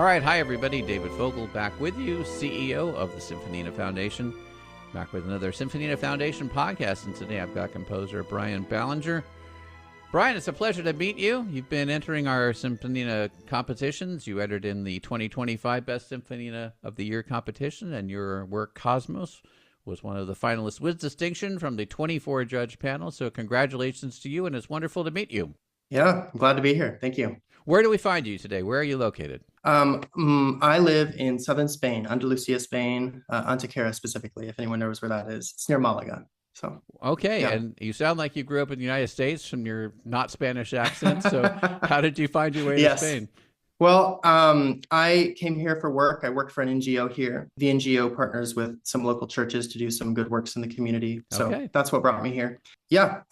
right. Hi, everybody. David Fogel back with you, CEO of the Symphonina Foundation. Back with another Symphonina Foundation podcast. And today I've got composer Brian Ballinger. Brian, it's a pleasure to meet you. You've been entering our Symphonina competitions. You entered in the 2025 Best Symphonina of the Year competition, and your work, Cosmos, was one of the finalists with distinction from the 24-judge panel. So congratulations to you, and it's wonderful to meet you. Yeah, I'm glad to be here. Thank you. Where do we find you today? Where are you located? I live in southern Spain, Andalusia, Spain, Antequera specifically, if anyone knows where that is. It's near Malaga. So okay, yeah. And you sound like you grew up in the United States from your not Spanish accent. So how did you find your way to Spain? Well, I came here for work. I work for an NGO here. The NGO partners with some local churches to do some good works in the community. So that's what brought me here. Yeah,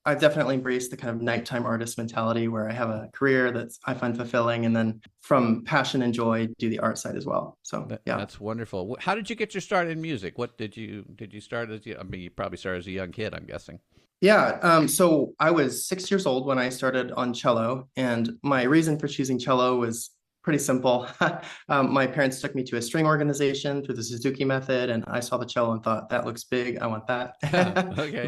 I've definitely embraced the kind of nighttime artist mentality where I have a career that I find fulfilling, and then from passion and joy, do the art side as well. So yeah, that's wonderful. How did you get your start in music? What did you start as? I mean, you probably started as a young kid, I'm guessing. Yeah. So I was 6 years old when I started on cello, and my reason for choosing cello was pretty simple. My parents took me to a string organization through the Suzuki method, and I saw the cello and thought, that looks big. I want that. Okay.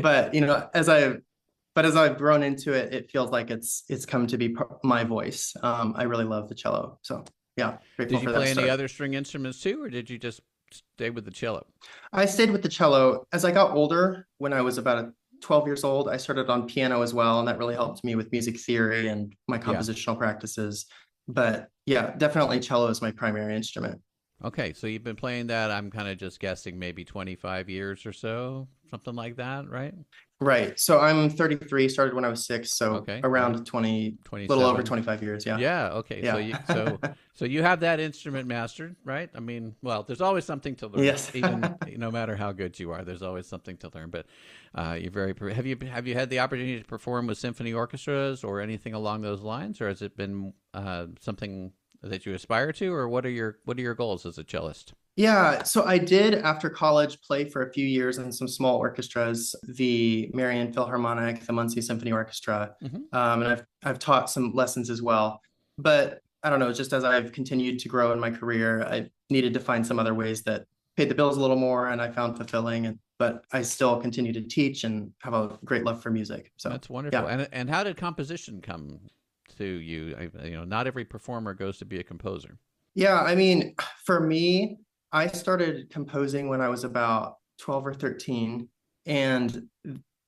But as I've grown into it, it feels like it's come to be my voice. I really love the cello. So yeah. Did you play any other string instruments too, or did you just stay with the cello? I stayed with the cello. As I got older, when I was about 12 years old, I started on piano as well, and that really helped me with music theory and my compositional practices. But yeah, definitely cello is my primary instrument. Okay, so you've been playing that, I'm kind of just guessing, maybe 25 years or so, something like that, right? Right. So I'm 33, started when I was 6, so around 20, a little over 25 years, yeah. Yeah, okay. Yeah. So you have that instrument mastered, right? I mean, well, there's always something to learn. Yes. Even no matter how good you are, there's always something to learn. But you're very have you had the opportunity to perform with symphony orchestras or anything along those lines, or has it been something that you aspire to, or what are your goals as a cellist? Yeah, so I did after college play for a few years in some small orchestras, the Marian Philharmonic, the Muncie Symphony Orchestra, and I've taught some lessons as well. But I don't know, just as I've continued to grow in my career, I needed to find some other ways that paid the bills a little more, and I found fulfilling. But I still continue to teach and have a great love for music. So that's wonderful. Yeah. And how did composition come to you? Not every performer goes to be a composer. Yeah, I mean, for me, I started composing when I was about 12 or 13. And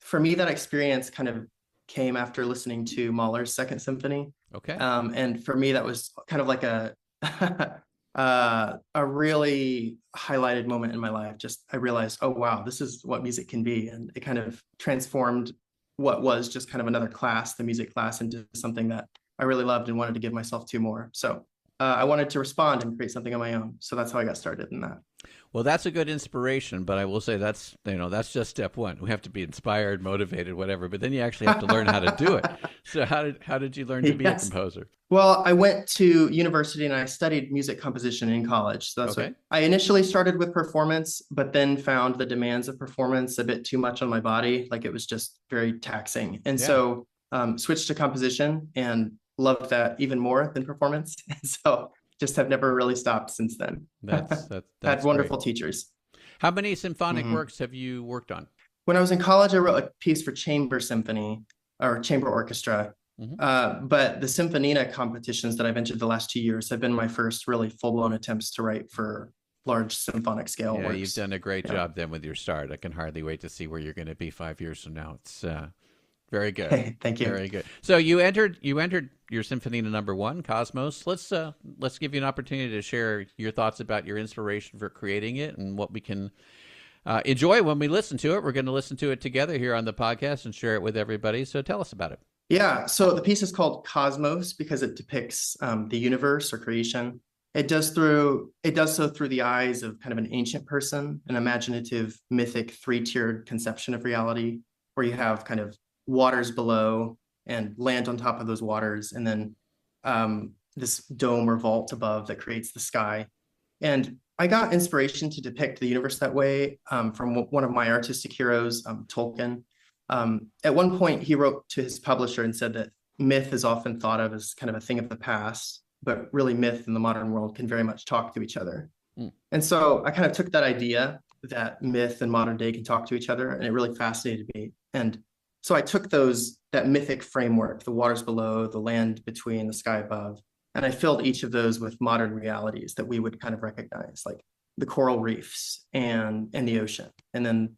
for me, that experience kind of came after listening to Mahler's Second Symphony. Okay. And for me, that was kind of like a really highlighted moment in my life. Just I realized, oh, wow, this is what music can be. And it kind of transformed what was just kind of another class, the music class, into something that I really loved and wanted to give myself to more. So I wanted to respond and create something on my own. So that's how I got started in that. Well, that's a good inspiration, but I will say that's just step one. We have to be inspired, motivated, whatever, but then you actually have to learn how to do it. So how did you learn to be a composer? Well, I went to university and I studied music composition in college. So that's what I initially started with performance, but then found the demands of performance a bit too much on my body. Like it was just very taxing. And so switched to composition and loved that even more than performance. So just have never really stopped since then. That's had wonderful teachers. How many symphonic works have you worked on? When I was in college, I wrote a piece for chamber symphony or chamber orchestra. But the Symphonina competitions that I've entered the last 2 years have been my first really full-blown attempts to write for large symphonic scale works. You've done a great job then with your start. I can hardly wait to see where you're going to be 5 years from now. It's very good. Hey, thank you. Very good. So you entered your Symphonina number 1, Cosmos. Let's give you an opportunity to share your thoughts about your inspiration for creating it and what we can enjoy when we listen to it. We're going to listen to it together here on the podcast and share it with everybody. So tell us about it. Yeah. So the piece is called Cosmos because it depicts the universe or creation. It does so through the eyes of kind of an ancient person, an imaginative, mythic, 3-tiered conception of reality, where you have kind of waters below and land on top of those waters, and then this dome or vault above that creates the sky. And I got inspiration to depict the universe that way from one of my artistic heroes, Tolkien. At one point, he wrote to his publisher and said that myth is often thought of as kind of a thing of the past, but really myth and the modern world can very much talk to each other. Mm. And so I kind of took that idea that myth and modern day can talk to each other, and it really fascinated me. And so I took that mythic framework, the waters below, the land between, the sky above, and I filled each of those with modern realities that we would kind of recognize, like the coral reefs and the ocean, and then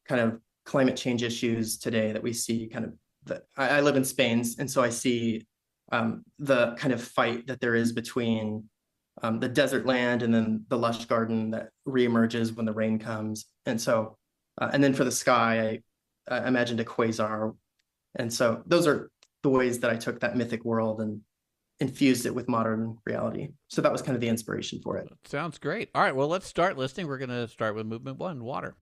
kind of climate change issues today that we see kind of I live in Spain, and so I see the kind of fight that there is between the desert land and then the lush garden that reemerges when the rain comes. And so, and then for the sky, I imagined a quasar. And so those are the ways that I took that mythic world and infused it with modern reality. So that was kind of the inspiration for it. Sounds great. All right, well, let's start listing. We're going to start with movement 1, water.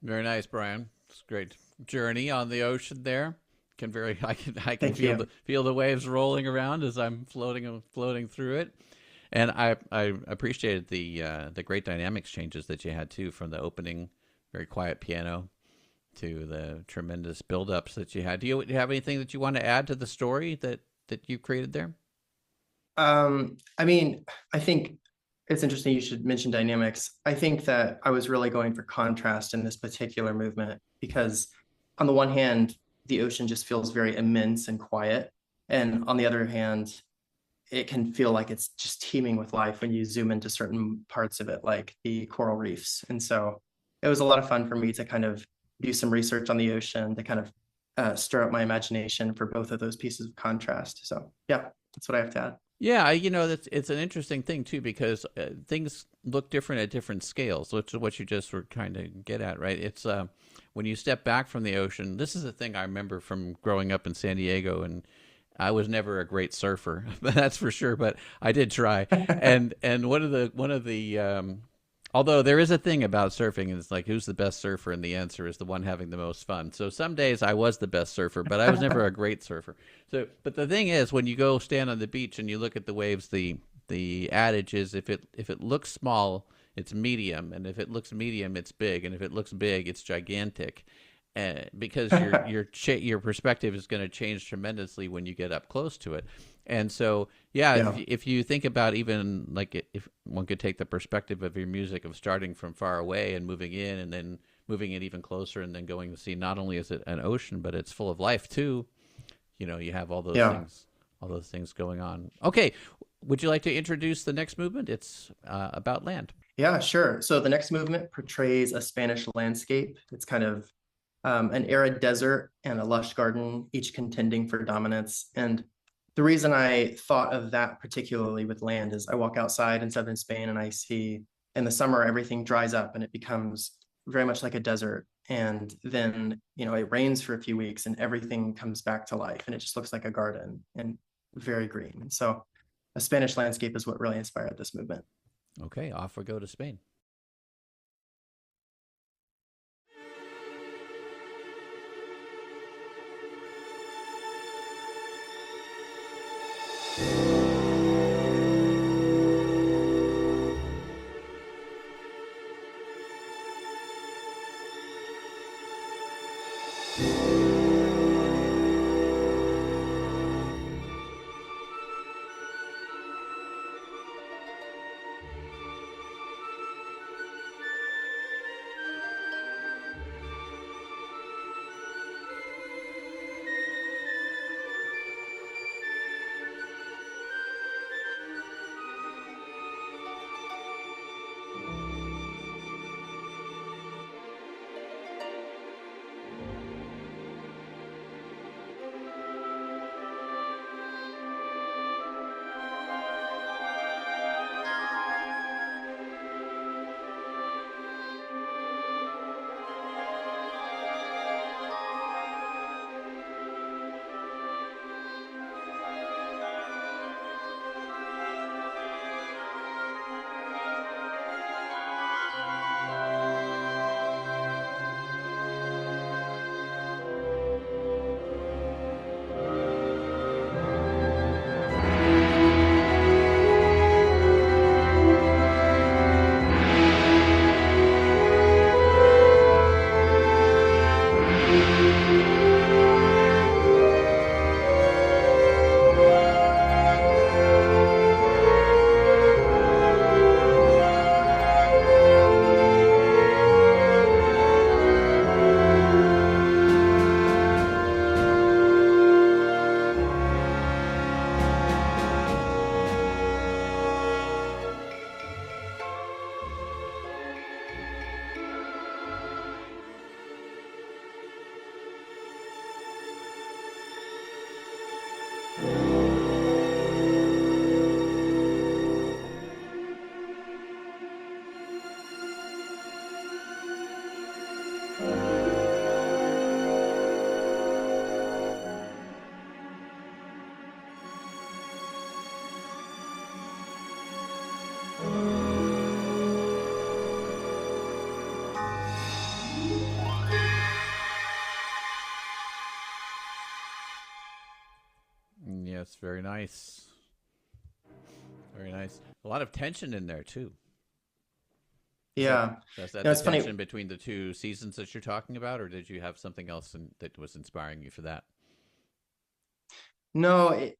Very nice, Brian. It's a great journey on the ocean there. I can Thank you. feel the waves rolling around as I'm floating through it. And I appreciated the great dynamics changes that you had too, from the opening very quiet piano to the tremendous build-ups that you had. Do you have anything that you want to add to the story that you created there? I mean, I think it's interesting you should mention dynamics. I think that I was really going for contrast in this particular movement because, on the one hand, the ocean just feels very immense and quiet. And on the other hand, it can feel like it's just teeming with life when you zoom into certain parts of it, like the coral reefs. And so it was a lot of fun for me to kind of do some research on the ocean to kind of stir up my imagination for both of those pieces of contrast. So, yeah, that's what I have to add. Yeah, that's it's an interesting thing too, because things look different at different scales, which is what you just were trying to get at, right? It's when you step back from the ocean. This is a thing I remember from growing up in San Diego, and I was never a great surfer, that's for sure, but I did try. And one of the although there is a thing about surfing, and it's like, who's the best surfer, and the answer is the one having the most fun. So some days I was the best surfer, but I was never a great surfer. So, but the thing is, when you go stand on the beach and you look at the waves, the adage is, if it looks small, it's medium, and if it looks medium, it's big, and if it looks big, it's gigantic. Because your perspective is going to change tremendously when you get up close to it. And so, yeah, Yeah. if you think about, even like, if one could take the perspective of your music, of starting from far away and moving in, and then moving it even closer, and then going to see, not only is it an ocean, but it's full of life too. You have Yeah. all those things going on. Okay, would you like to introduce the next movement? It's about land. Yeah, sure. So the next movement portrays a Spanish landscape. It's kind of an arid desert and a lush garden, each contending for dominance. And the reason I thought of that particularly with land is I walk outside in southern Spain and I see, in the summer everything dries up and it becomes very much like a desert. And then, it rains for a few weeks and everything comes back to life and it just looks like a garden and very green. And so a Spanish landscape is what really inspired this movement. Okay, off we go to Spain. Yes, very nice. Very nice. A lot of tension in there too. Is that Yeah. is that You know, the it's funny. tension between the two seasons that you're talking about, or did you have something else that was inspiring you for that? No,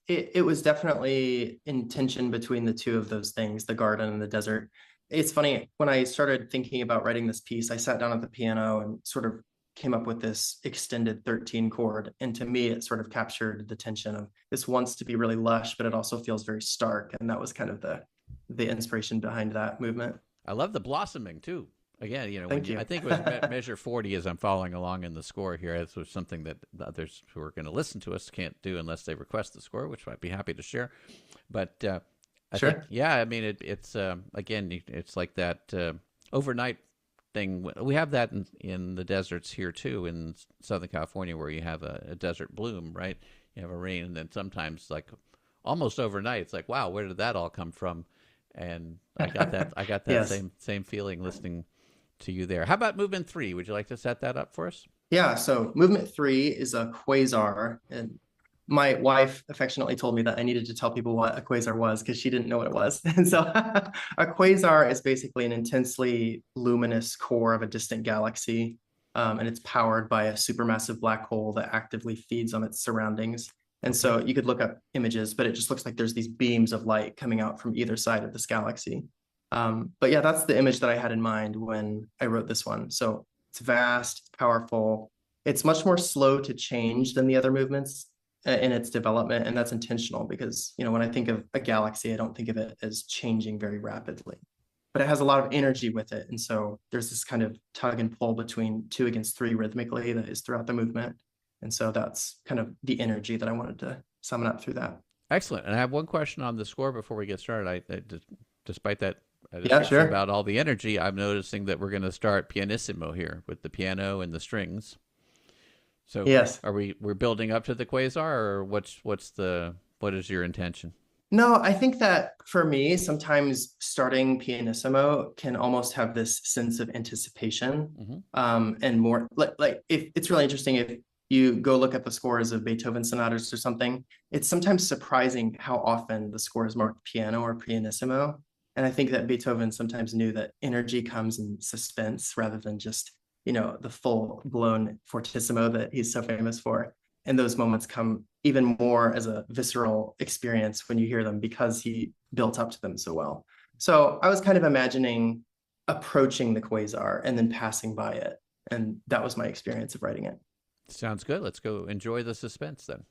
it was definitely in tension between the two of those things, the garden and the desert. It's funny, when I started thinking about writing this piece, I sat down at the piano and sort of came up with this extended 13 chord. And to me, it sort of captured the tension of this wants to be really lush, but it also feels very stark. And that was kind of the inspiration behind that movement. I love the blossoming too. Again, when Thank you. I think it was measure 40 as I'm following along in the score here. This was something that the others who are going to listen to us can't do unless they request the score, which I'd be happy to share. But I think, Sure. yeah, I mean, it's again, it's like that overnight thing. We have that in the deserts here too, in Southern California, where you have a desert bloom, right? You have a rain, and then sometimes, like almost overnight, it's like, wow, where did that all come from? And I got that Yes. same feeling listening to you there. How about movement 3? Would you like to set that up for us? Yeah, so movement 3 is a quasar. And my wife affectionately told me that I needed to tell people what a quasar was because she didn't know what it was. And so a quasar is basically an intensely luminous core of a distant galaxy. And it's powered by a supermassive black hole that actively feeds on its surroundings. And Okay. so you could look up images, but it just looks like there's these beams of light coming out from either side of this galaxy. But yeah, that's the image that I had in mind when I wrote this one. So it's vast, powerful. It's much more slow to change than the other movements in its development, and that's intentional because when I think of a galaxy, I don't think of it as changing very rapidly, but it has a lot of energy with it, and so there's this kind of tug and pull between 2 against 3 rhythmically that is throughout the movement, and so that's kind of the energy that I wanted to summon up through that. Excellent. And I have one question on the score before we get started. Despite that Yeah, description sure. about all the energy, I'm noticing that we're going to start pianissimo here with the piano and the strings. So Yes. we're building up to the quasar, or what is your intention? No, I think that for me, sometimes starting pianissimo can almost have this sense of anticipation, Hmm. and more like if it's really interesting if you go look at the scores of Beethoven sonatas or something, it's sometimes surprising how often the score is marked piano or pianissimo. And I think that Beethoven sometimes knew that energy comes in suspense rather than just, the full blown fortissimo that he's so famous for. And those moments come even more as a visceral experience when you hear them because he built up to them so well. So I was kind of imagining approaching the quasar and then passing by it. And that was my experience of writing it. Sounds good. Let's go enjoy the suspense then.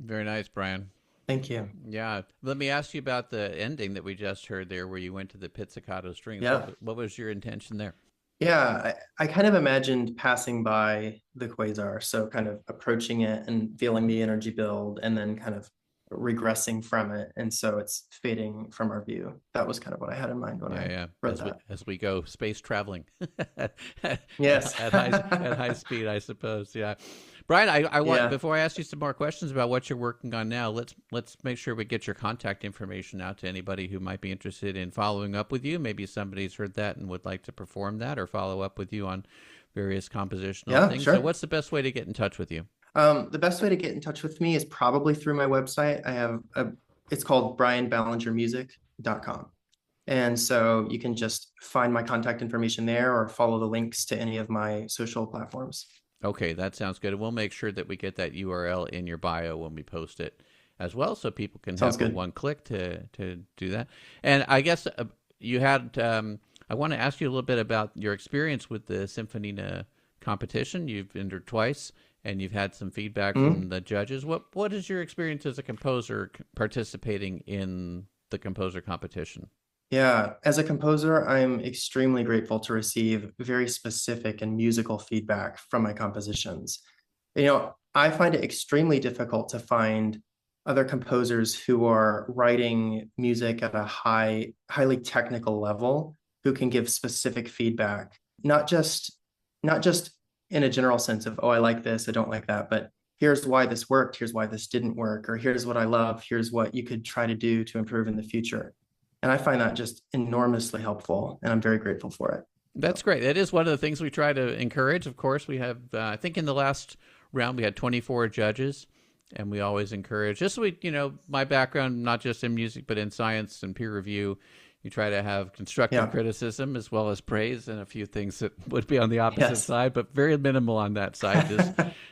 Very nice, Brian. Thank you. Yeah. Let me ask you about the ending that we just heard there, where you went to the pizzicato strings. Yeah. What was your intention there? Yeah, I kind of imagined passing by the quasar, so kind of approaching it and feeling the energy build and then kind of regressing from it. And so it's fading from our view. That was kind of what I had in mind when I wrote that. As we go space traveling Yes. at high speed, I suppose. Yeah. Brian, I want Yeah. before I ask you some more questions about what you're working on now, let's make sure we get your contact information out to anybody who might be interested in following up with you. Maybe somebody's heard that and would like to perform that or follow up with you on various compositional things. Sure. So what's the best way to get in touch with you? The best way to get in touch with me is probably through my website. It's called brianballingermusic.com. And so you can just find my contact information there or follow the links to any of my social platforms. Okay, that sounds good. And we'll make sure that we get that URL in your bio when we post it as well, so people can have a one click to do that. And I guess you had, I want to ask you a little bit about your experience with the Symphonina competition. You've entered twice, and you've had some feedback from the judges. What is your experience as a composer participating in the composer competition? Yeah, as a composer, I'm extremely grateful to receive very specific and musical feedback from my compositions. I find it extremely difficult to find other composers who are writing music at a highly technical level who can give specific feedback, not just in a general sense of, oh, I like this, I don't like that, but here's why this worked, here's why this didn't work, or here's what I love, here's what you could try to do to improve in the future. And I find that just enormously helpful, and I'm very grateful for it. That's great. That is one of the things we try to encourage. Of course, we have, I think in the last round, we had 24 judges, and we always encourage, just so my background, not just in music, but in science and peer review, you try to have constructive criticism as well as praise and a few things that would be on the opposite side, but very minimal on that side. Just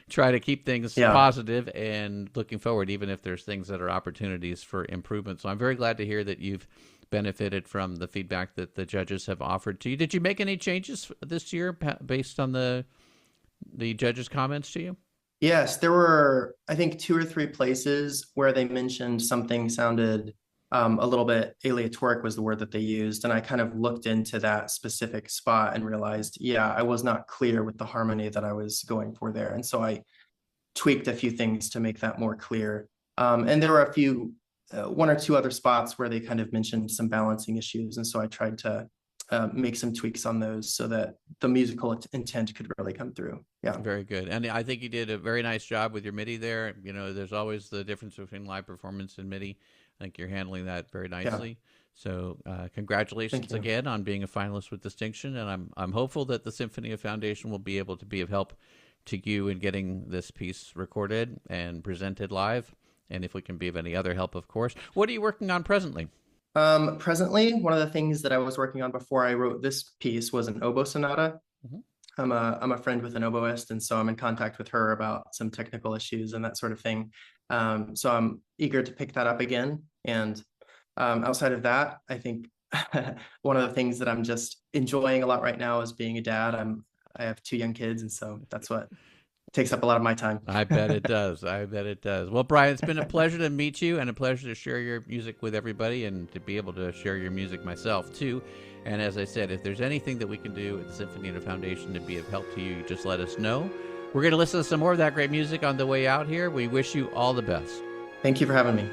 try to keep things positive and looking forward, even if there's things that are opportunities for improvement. So I'm very glad to hear that you've benefited from the feedback that the judges have offered to you. Did you make any changes this year based on the judges' comments to you? Yes, there were, I think, 2 or 3 places where they mentioned something sounded a little bit aleatoric was the word that they used. And I kind of looked into that specific spot and realized, I was not clear with the harmony that I was going for there. And so I tweaked a few things to make that more clear. And there were a few, 1 or 2 other spots where they kind of mentioned some balancing issues. And so I tried to make some tweaks on those so that the musical intent could really come through. Yeah. Very good. And I think you did a very nice job with your MIDI there. There's always the difference between live performance and MIDI. I think you're handling that very nicely. Yeah. So congratulations again on being a finalist with distinction. And I'm hopeful that the Symphonina Foundation will be able to be of help to you in getting this piece recorded and presented live. And if we can be of any other help, of course. What are you working on presently? Presently, one of the things that I was working on before I wrote this piece was an oboe sonata. I'm a friend with an oboist, and so I'm in contact with her about some technical issues and that sort of thing. So I'm eager to pick that up again. And outside of that, I think one of the things that I'm just enjoying a lot right now is being a dad. I have 2 young kids, and so that's what takes up a lot of my time. I bet it does. I bet it does. Well, Brian, it's been a pleasure to meet you and a pleasure to share your music with everybody and to be able to share your music myself, too. And as I said, if there's anything that we can do at the Symphonina Foundation to be of help to you, just let us know. We're going to listen to some more of that great music on the way out here. We wish you all the best. Thank you for having me.